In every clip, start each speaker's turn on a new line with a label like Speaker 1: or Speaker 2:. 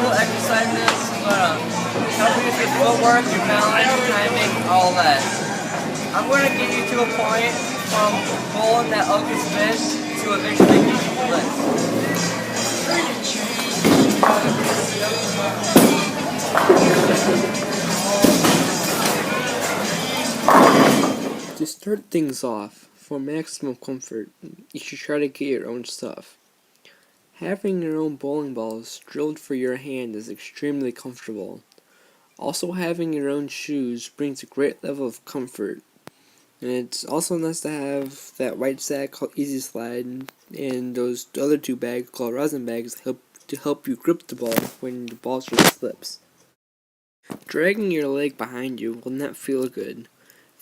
Speaker 1: simple exercises, but help you with your footwork, your balance, your timing, all that. I'm going to get you to a point from bowling that Oakus spin to eventually get you
Speaker 2: To start things off, for maximum comfort, you should try to get your own stuff. Having your own bowling balls drilled for your hand is extremely comfortable. Also, having your own shoes brings a great level of comfort. And it's also nice to have that white sack called Easy Slide and those other two bags called rosin bags to help you grip the ball when the ball just slips. Dragging your leg behind you will not feel good.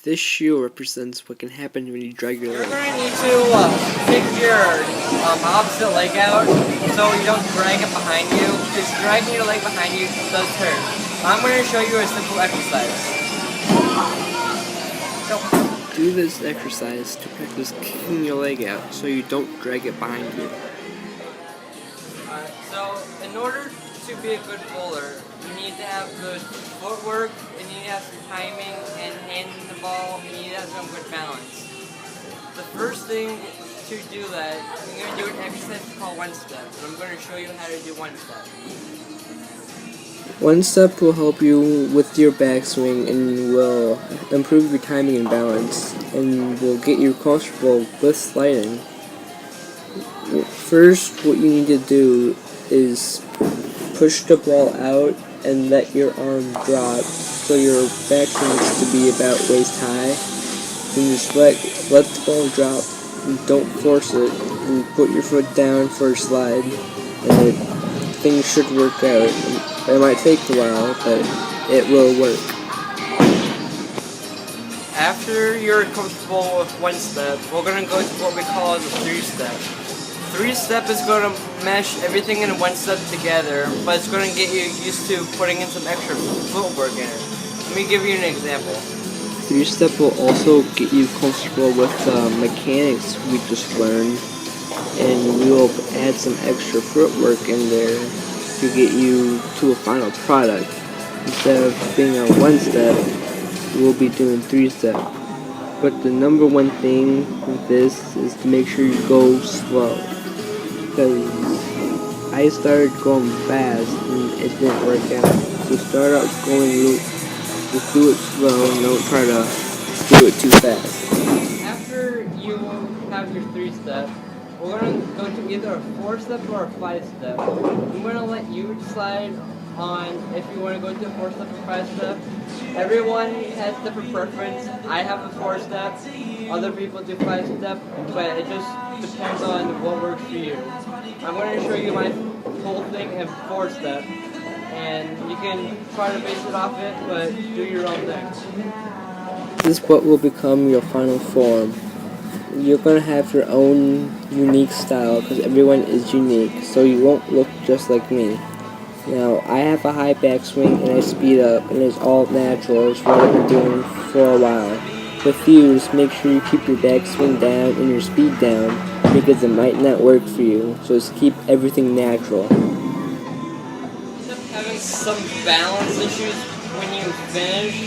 Speaker 2: This shoe represents what can happen when you drag your
Speaker 1: You're
Speaker 2: leg.
Speaker 1: going to need to kick your opposite leg out so you don't drag it behind you, because dragging your leg behind you does hurt. I'm going to show you a simple exercise.
Speaker 2: Do this exercise to practice kicking your leg out so you don't drag it behind you.
Speaker 1: So, in order to be a good bowler, you need to have good footwork, and you need to have some timing and handling the ball, and you need to have some good balance. The first thing to do that, you're going to do an exercise called one step, and I'm going to show you how to do one step.
Speaker 2: One step will help you with your backswing and will improve your timing and balance and will get you comfortable with sliding. First, what you need to do is push the ball out and let your arm drop so your backswing needs to be about waist high. Then just let the ball drop and don't force it. And put your foot down for a slide and things should work out. It might take a while, but it will work.
Speaker 1: After you're comfortable with one step, we're going to go to what we call the three-step. Three-step is going to mesh everything in one step together, but it's going to get you used to putting in some extra footwork in it. Let me give you an example.
Speaker 2: Three-step will also get you comfortable with the mechanics we just learned, and we will add some extra footwork in there to get you to a final product. Instead of being on one step, we'll be doing three-step. But the number one thing with this is to make sure you go slow. Because I started going fast and it didn't work out. So start out going loop. Just do it slow and don't try to do it too fast.
Speaker 1: After you have your three-step, we're going to go to either a four-step or a five-step. I'm going to let you decide on if you want to go to a four-step or five-step. Everyone has different preference. I have a four-step, other people do five-step, but it just depends on what works for you. I'm going to show you my whole thing in four-step, and you can try to base it off it, but do your own thing.
Speaker 2: This is what will become your final form. You're going to have your own unique style because everyone is unique, so you won't look just like me. Now, I have a high backswing and I speed up, and it's all natural. It's what I've been doing for a while. With you, just make sure you keep your backswing down and your speed down because it might not work for you, so just keep everything natural.
Speaker 1: Having some balance issues when you finish,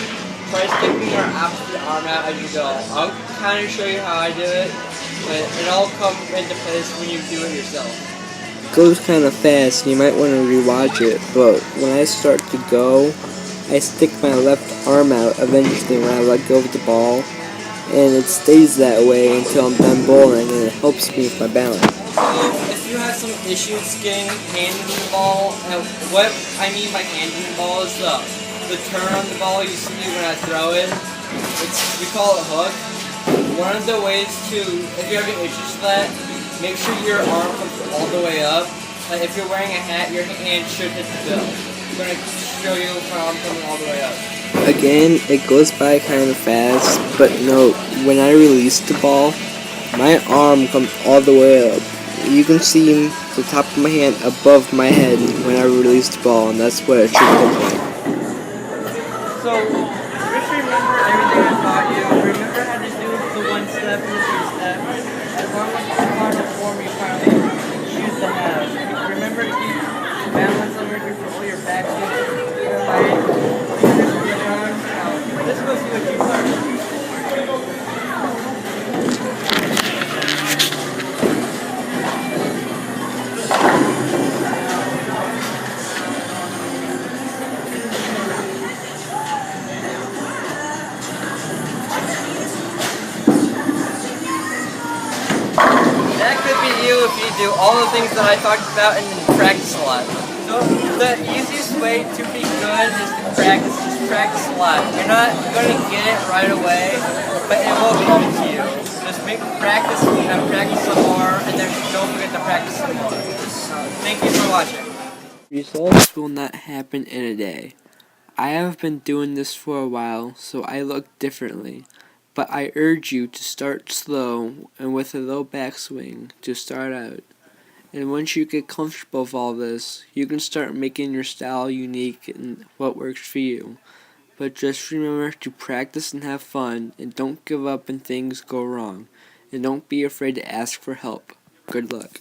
Speaker 1: try sticking your opposite arm out as you go. I'll kind of show you how I do it, but it all comes into place when you do it yourself.
Speaker 2: It goes kind of fast and you might want to rewatch it, but when I start to go, I stick my left arm out eventually when I let go of the ball, and it stays that way until I'm done bowling, and it helps me with my balance.
Speaker 1: If you have some issues getting handling the ball, and what I mean by handling the ball is the turn on the ball you see when I throw it. We call it hook. One of the ways to, if you're having issues with that, make sure your arm comes all the way up. If you're wearing a hat, your hand should hit the bill. I'm going to show you my arm coming all the way up.
Speaker 2: Again, it goes by kind of fast, but note, when I release the ball, my arm comes all the way up. You can see the top of my hand above my head when I release the ball, and that's what it should look like.
Speaker 1: So, just remember everything I taught you. Remember how to do the one step and the two step. As long as it's hard to form, you finally choose to have. Remember to keep balance underneath for all your back swings. Right? Now, let's go see what you've learned. That could be you if you do all the things that I talked about and then practice a lot. So the easiest way to be good is to practice. Just practice a lot. You're not going to get it right away, but it will come to you. Just practice and practice some more, and then don't forget to practice some more. Thank you for watching.
Speaker 2: Results will not happen in a day. I have been doing this for a while, so I look differently. But I urge you to start slow and with a low backswing to start out. And once you get comfortable with all this, you can start making your style unique and what works for you. But just remember to practice and have fun, and don't give up when things go wrong. And don't be afraid to ask for help. Good luck.